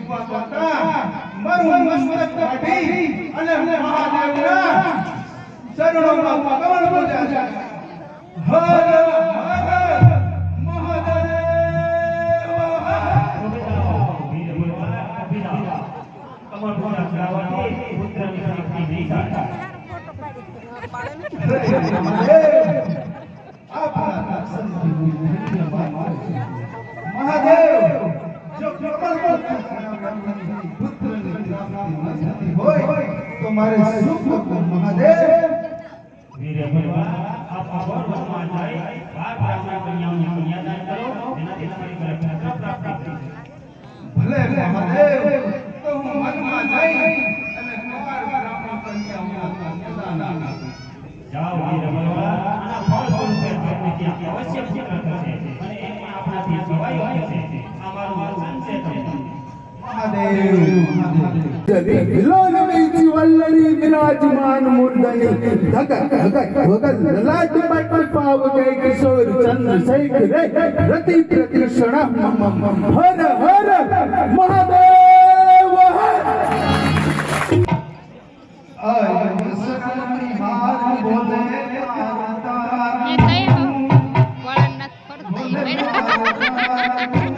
સેવા કરતા મારું મસ્તક કાઢી અને મહાદેવના ચરણોમાં કમળ બોલ્યા છે હર હર મહાદેવ કમળ બોલ્યા ગાવાથી પુત્રની પ્રાપ્તિ નહીં થાય મહાદેવ જો કમળ પુત્રની પ્રાપ્તિ હોય તો મારે શું કરવું મહાદેવ વીર ભગવાન આપ વનમાં જાય બાર બ્રાહ્મણ કન્યાઓને કન્યાદાન કરો તેનાથી તમારી પુત્ર પ્રાપ્તિ ભલે મહાદેવ તો હું વનમાં જઈ અને બાર બ્રાહ્મણ કન્યાઓને કન્યાદાન આપું જાઓ વીર ભગવાન આના ફળ સ્વરૂપે તમને ત્યાં અવશ્ય પુત્ર થશે અને એમાં આપણાથી સવાઈ હોય છે અમારું વચન છે તમને મહાદેવ વલ્લરી વિરાજમાન મૂર્ધની ધગત વગલ લલાટ પટ પાવ ગઈ કિશોર ચંદ્ર શેખ રે રતિ પ્રતિક્ષણ હર હર મહાદેવ આય સકલની હાર બોલે માતા એ કઈ વળન નથી પડતું